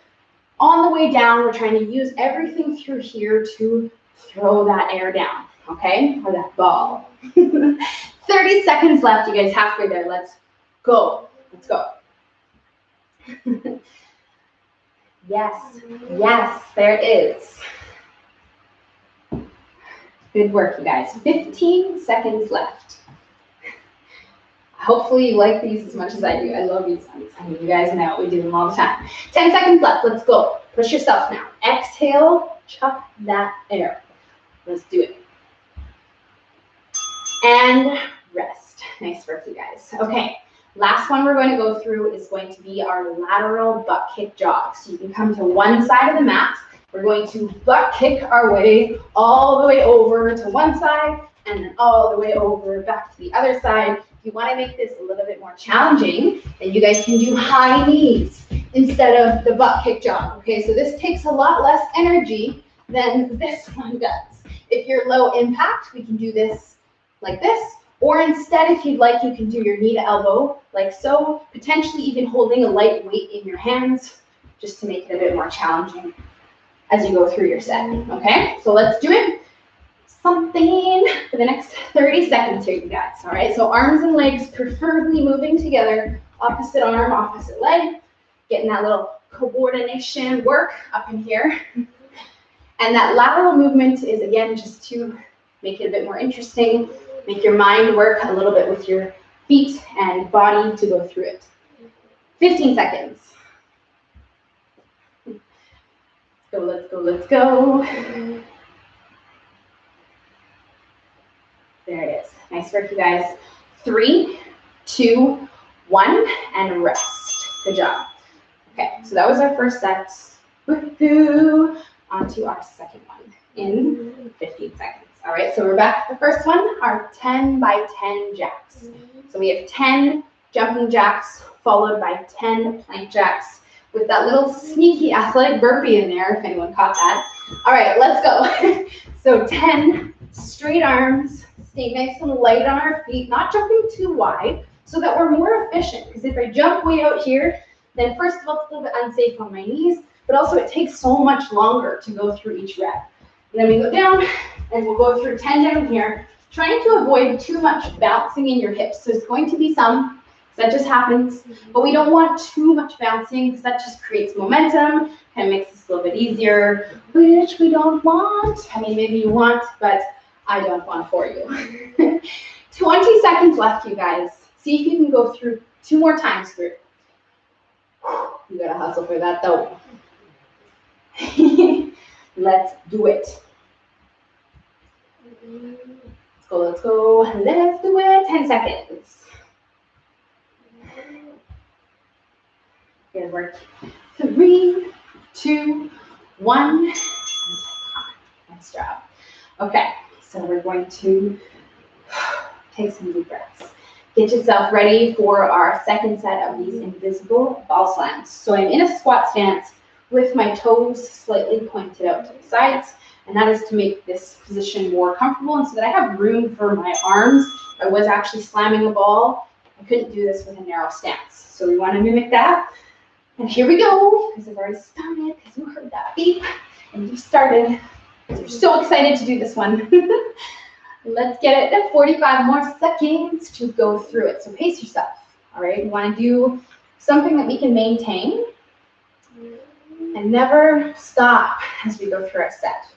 On the way down, we're trying to use everything through here to throw that air down, okay? Or that ball. 30 seconds left, you guys, halfway there. Let's go. Let's go. Yes, yes, there it is. Good work, you guys. 15 seconds left. Hopefully you like these as much as I do. I love these ones. I mean, you guys know we do them all the time. 10 seconds left. Let's go. Push yourself now. Exhale, chuck that air. Let's do it. And rest. Nice work, you guys. Okay. Last one we're going to go through is going to be our lateral butt kick jog. So you can come to one side of the mat. We're going to butt kick our way all the way over to one side and then all the way over back to the other side. If you want to make this a little bit more challenging, then you guys can do high knees instead of the butt kick jog. Okay, so this takes a lot less energy than this one does. If you're low impact, we can do this like this. Or instead, if you'd like, you can do your knee to elbow, like so, potentially even holding a light weight in your hands, just to make it a bit more challenging as you go through your set, okay? So let's do it. Something for the next 30 seconds here, you guys, all right? So arms and legs preferably moving together, opposite arm, opposite leg, getting that little coordination work up in here. And that lateral movement is, again, just to make it a bit more interesting, make your mind work a little bit with your feet and body to go through it. 15 seconds. Let's go, let's go. There it is. Nice work, you guys. 3, 2, 1, and rest. Good job. Okay, so that was our first set. On to our second one in 15 seconds. All right, so we're back to the first one, our 10 by 10 jacks. So we have 10 jumping jacks followed by 10 plank jacks. with that little sneaky athletic burpee in there, if anyone caught that. All right, let's go. So 10 straight arms, stay nice and light on our feet, not jumping too wide, so that we're more efficient. Because if I jump way out here, then first of all, it's a little bit unsafe on my knees, but also it takes so much longer to go through each rep. And then we go down, and we'll go through 10 down here, trying to avoid too much bouncing in your hips. So there's going to be some, that just happens, but we don't want too much bouncing because that just creates momentum, kind of makes this a little bit easier, which we don't want. I mean, maybe you want, but I don't want for you. 20 seconds left, you guys. See if you can go through 2 more times through. You gotta hustle for that though. Let's do it. Let's go. Let's do it. 10 seconds. Good work. 3, 2, 1. Nice job. Okay, so we're going to take some deep breaths. Get yourself ready for our second set of these invisible ball slams. So I'm in a squat stance with my toes slightly pointed out to the sides, and that is to make this position more comfortable and so that I have room for my arms. I was actually slamming the ball. I couldn't do this with a narrow stance. So we want to mimic that. And here we go, because I've already started, because you heard that beep, and you started. You're so excited to do this one. Let's get it 45 more seconds to go through it. So pace yourself, all right? We want to do something that we can maintain and never stop as we go through our set.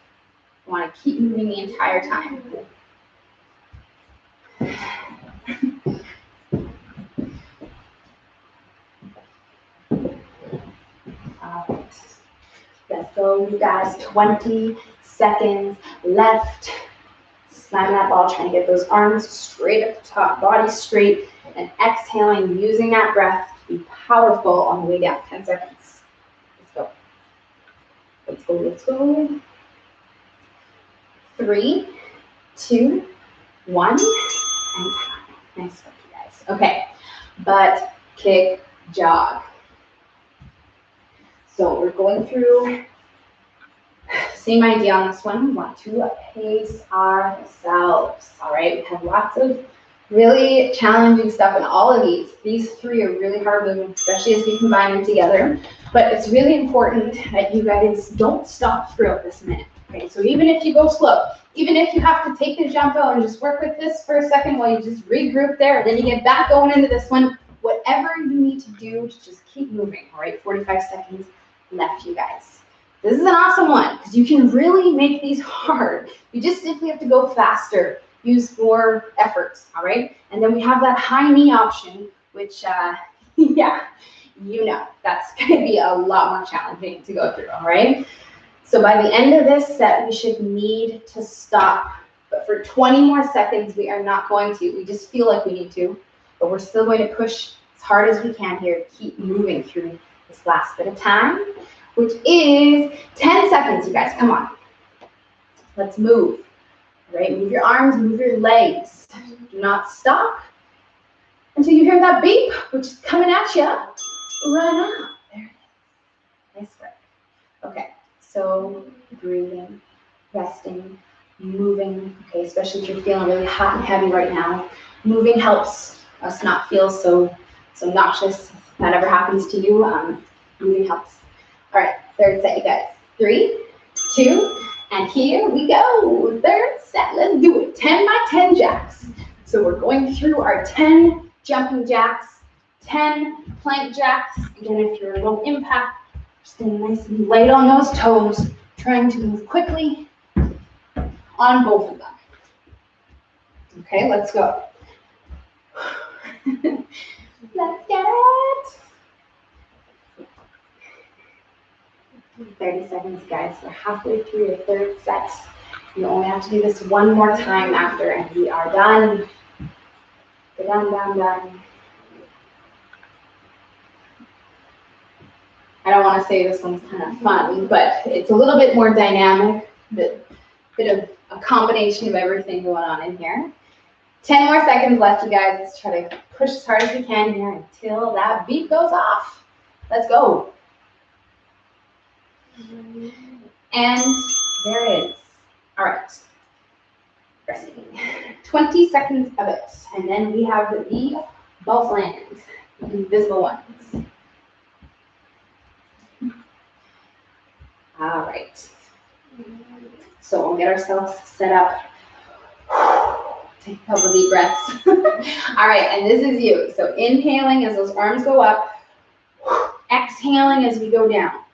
We want to keep moving the entire time. All right. Let's go, you guys. 20 seconds left. Slamming that ball, trying to get those arms straight up the top, body straight, and exhaling, using that breath to be powerful on the way down. 10 seconds. Let's go. Let's go, let's go. 3, 2, 1, and time. Nice work, you guys. Okay, butt, kick, jog. So we're going through, same idea on this one. We want to pace ourselves, all right? We have lots of really challenging stuff in all of these. These 3 are really hard moving, especially as we combine them together. But it's really important that you guys don't stop throughout this minute, okay? So even if you go slow, even if you have to take the jump out and just work with this for a second while you just regroup there, and then you get back going into this one, whatever you need to do to just keep moving, all right? 45 seconds left, you guys. This is an awesome one because you can really make these hard. You just simply have to go faster, use more efforts, all right? And then we have that high knee option, which, yeah, you know, that's going to be a lot more challenging to go through, all right? So by the end of this set, we should need to stop. But for 20 more seconds, we are not going to. We just feel like we need to, but we're still going to push as hard as we can here to keep moving through this last bit of time, which is 10 seconds, you guys. Come on. Let's move. All right, move your arms, move your legs. Do not stop until you hear that beep, which is coming at you right now. There it is. Nice work. Okay, so breathing, resting, moving. Okay, especially if you're feeling really hot and heavy right now. Moving helps us not feel so nauseous. If that ever happens to you, moving helps. All right, third set, you guys. 3, 2, and here we go. Third set, let's do it. 10 by 10 jacks. So we're going through our 10 jumping jacks, 10 plank jacks. Again, if you're a low impact, staying nice and light on those toes, trying to move quickly on both of them. Okay, let's go. Let's get it. 30 seconds, guys. We're halfway through your third set. You only have to do this one more time after, and we are done. We're done. I don't want to say this one's kind of fun, but it's a little bit more dynamic, bit of a combination of everything going on in here. 10 more seconds left, you guys. Let's try to push as hard as we can here until that beat goes off. Let's go. And there it is. All right. Resting. 20 seconds of it. And then we have the ball slams, the invisible ones. All right. So we'll get ourselves set up. Take a couple deep breaths. All right, and this is you. So inhaling as those arms go up, exhaling as we go down.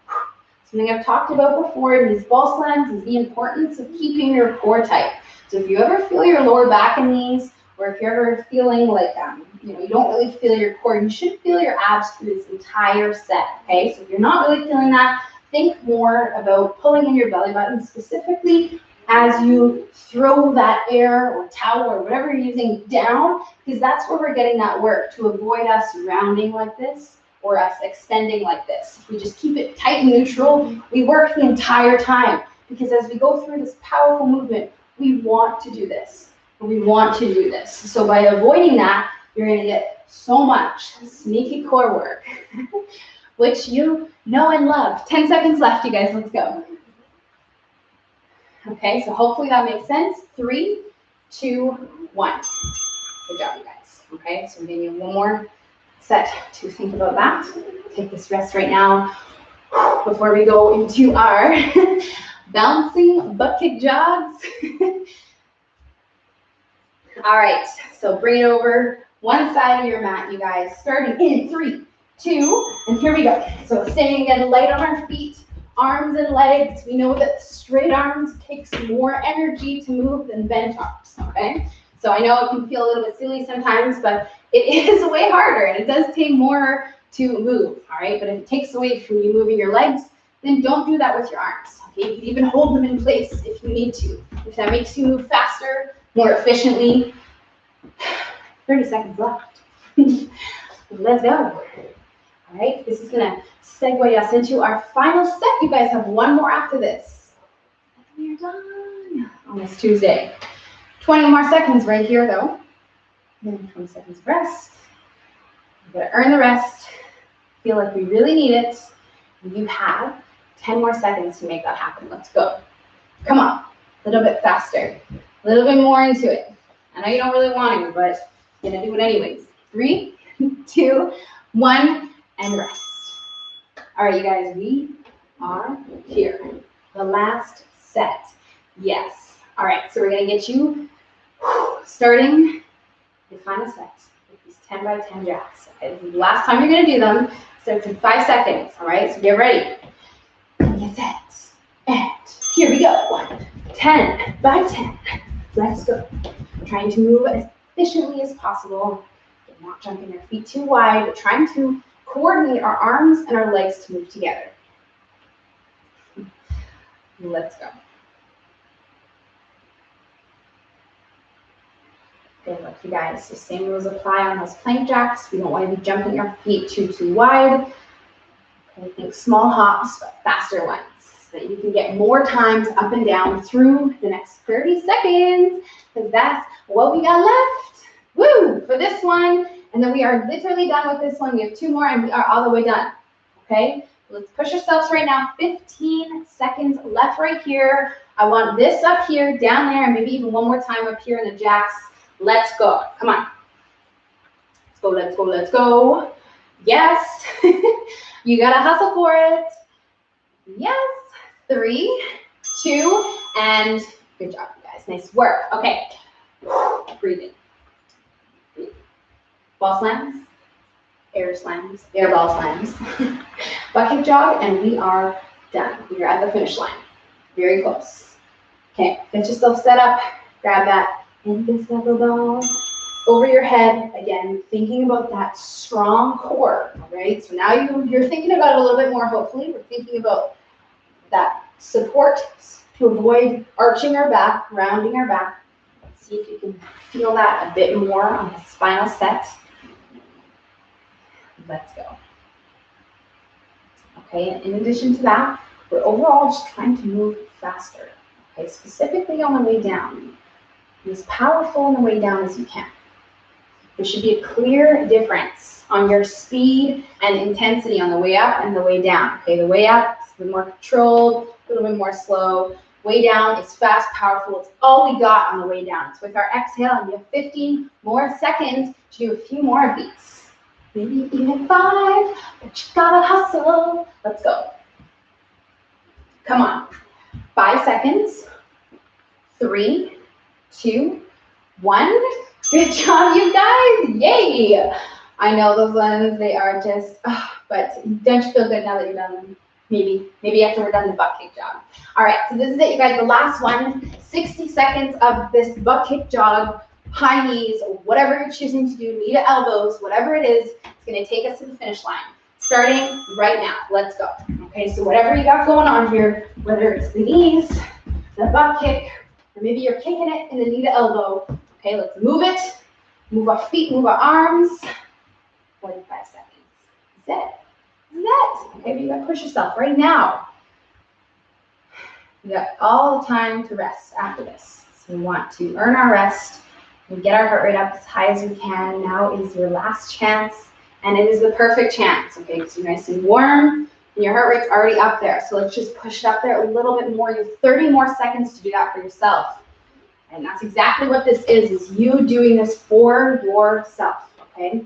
Something I've talked about before in these ball slams is the importance of keeping your core tight. So if you ever feel your lower back in these, or if you're ever feeling like you don't really feel your core, you should feel your abs through this entire set. Okay, so if you're not really feeling that, think more about pulling in your belly button specifically as you throw that air or towel or whatever you're using down, because that's where we're getting that work to avoid us rounding like this or us extending like this. If we just keep it tight and neutral, we work the entire time, because as we go through this powerful movement, we want to do this. We want to do this. So by avoiding that, you're going to get so much sneaky core work, which you know and love. 10 seconds left, you guys. Let's go. Okay, so hopefully that makes sense. 3, 2, 1. Good job, you guys. Okay, so we're giving you one more set to think about that. Take this rest right now before we go into our bouncing butt kick jogs. All right, so bring it over one side of your mat, you guys, starting in 3, 2, and here we go. So staying again light on our feet, arms and legs. We know that straight arms takes more energy to move than bent arms, okay? So I know it can feel a little bit silly sometimes, but it is way harder, and it does take more to move, all right? But if it takes away from you moving your legs, then don't do that with your arms, okay? You can even hold them in place if you need to. If that makes you move faster, more efficiently. 30 seconds left. Let's go. All right, this is gonna segue us into our final set. You guys have one more after this. And we're done on this Tuesday. 20 more seconds right here though. Then 20 seconds of rest. We gotta earn the rest. Feel like we really need it. You have 10 more seconds to make that happen. Let's go. Come on, a little bit faster, a little bit more into it. I know you don't really want to, but you're gonna do it anyways. 3, 2, 1, and rest. All right, you guys, we are here. The last set. Yes. All right, so we're gonna get you starting the final set with these 10 by 10 jacks. Okay, this is the last time you're gonna do them. Starts in 5 seconds. All right, so get ready. Get set. And here we go. 10 by 10. Let's go. Trying to move as efficiently as possible. Not jumping our feet too wide, but trying to coordinate our arms and our legs to move together. Let's go. Good luck, you guys. So same rules apply on those plank jacks. We don't want to be jumping our feet too wide. Okay, think small hops, but faster ones, so that you can get more times up and down through the next 30 seconds, because that's what we got left. Woo! For this one, and then we are literally done with this one. We have 2 more, and we are all the way done. Okay? Let's push ourselves right now. 15 seconds left right here. I want this up here, down there, and maybe even one more time up here in the jacks. Let's go. Come on. Let's go, let's go, let's go. Yes. You gotta hustle for it. Yes. 3, 2, and good job, you guys. Nice work. Okay. Breathe in. Breathe. Ball slams, air ball slams, butt kick jog, and we are done. We are at the finish line. Very close. Okay, get yourself set up. Grab that invisible ball over your head. Again, thinking about that strong core. All right. So now you're thinking about it a little bit more. Hopefully, we're thinking about that support to avoid arching our back, rounding our back. Let's see if you can feel that a bit more on this final set. Let's go. Okay, and in addition to that, we're overall just trying to move faster. Okay, specifically on the way down. Be as powerful on the way down as you can. There should be a clear difference on your speed and intensity on the way up and the way down. Okay, the way up, a little more controlled, a little bit more slow. Way down is fast, powerful. It's all we got on the way down. So with our exhale, and we have 15 more seconds to do a few more beats. Maybe even 5, but you gotta hustle. Let's go. Come on. 5 seconds. 3, 2, 1. Good job, you guys. Yay. I know those ones, they are just, but don't you feel good now that you're done them? Maybe after we're done the butt kick jog. All right, so this is it, you guys. The last one, 60 seconds of this butt kick jog, high knees, whatever you're choosing to do, knee to elbows, whatever it is, it's gonna take us to the finish line. Starting right now, let's go. Okay, so whatever you got going on here, whether it's the knees, the butt kick, or maybe you're kicking it in the knee to elbow. Okay, let's move it. Move our feet, move our arms. 45 seconds. That's it. Okay, you gotta push yourself right now. We got all the time to rest after this. So we want to earn our rest and get our heart rate up as high as we can. Now is your last chance, and it is the perfect chance, okay? Because you're nice and warm, and your heart rate's already up there. So let's just push it up there a little bit more. You have 30 more seconds to do that for yourself. And that's exactly what this is you doing this for yourself, okay?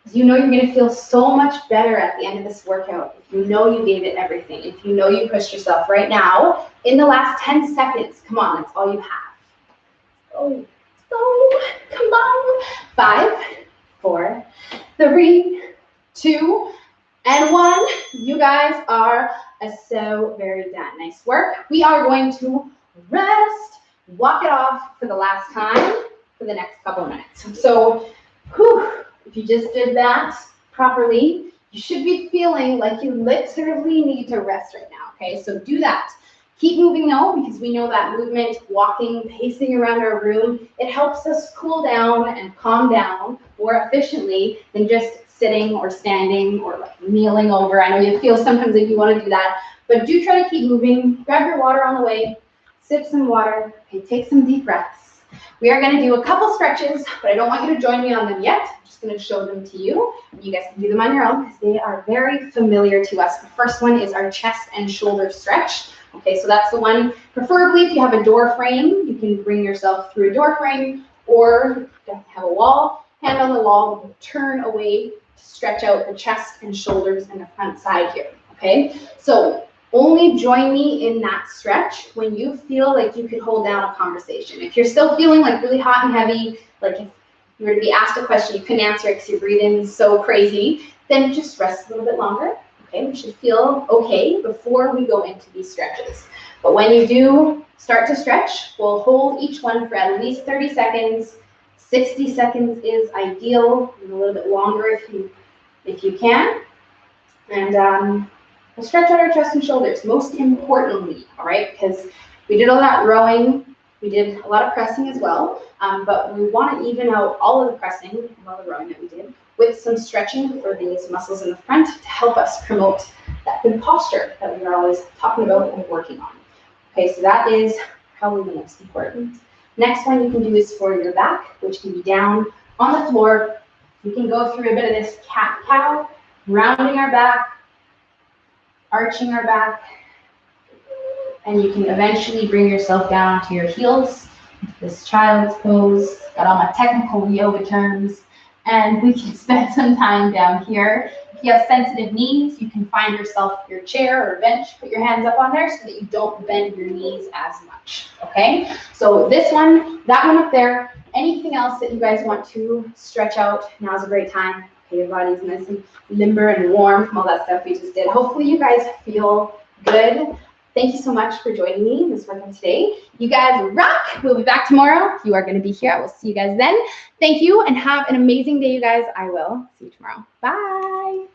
Because you know you're going to feel so much better at the end of this workout if you know you gave it everything, if you know you pushed yourself right now in the last 10 seconds. Come on, that's all you have. Go, come on. 5, 4, 3, 2, and 1. You guys are so very done. Nice work. We are going to rest. Walk it off for the last time for the next couple of minutes. So, if you just did that properly, you should be feeling like you literally need to rest right now, okay? So do that. Keep moving though, because we know that movement, walking, pacing around our room, it helps us cool down and calm down more efficiently than just sitting or standing or like kneeling over. I know you feel sometimes like you want to do that, but do try to keep moving. Grab your water on the way. Sip some water, okay, take some deep breaths. We are gonna do a couple stretches, but I don't want you to join me on them yet. I'm just gonna show them to you. You guys can do them on your own because they are very familiar to us. The first one is our chest and shoulder stretch. Okay, so that's the one, preferably if you have a door frame, you can bring yourself through a door frame, or if you have a wall, hand on the wall, turn away to stretch out the chest and shoulders and the front side here, okay? So only join me in that stretch when you feel like you could hold down a conversation. If you're still feeling like really hot and heavy, like if you were to be asked a question, you couldn't answer it because you're breathing so crazy, then just rest a little bit longer. Okay, we should feel okay before we go into these stretches. But when you do start to stretch, we'll hold each one for at least 30 seconds. 60 seconds is ideal, and a little bit longer if you can. And we'll stretch out our chest and shoulders, most importantly, all right? Because we did all that rowing, we did a lot of pressing as well, but we want to even out all of the pressing and all the rowing that we did with some stretching for these muscles in the front to help us promote that good posture that we are always talking about and working on. Okay, so that is probably the most important. Next one you can do is for your back, which can be down on the floor. We can go through a bit of this cat-cow, rounding our back, arching our back, and you can eventually bring yourself down onto your heels. This child's pose, got all my technical yoga terms, and we can spend some time down here. If you have sensitive knees, you can find yourself your chair or bench, put your hands up on there so that you don't bend your knees as much, okay? So this one, that one up there, anything else that you guys want to stretch out, now's a great time. Okay, your body's nice and limber and warm from all that stuff we just did. Hopefully you guys feel good. Thank you so much for joining me in this workout today. You guys rock. We'll be back tomorrow. You are going to be here. I will see you guys then. Thank you and have an amazing day, you guys. I will see you tomorrow. Bye.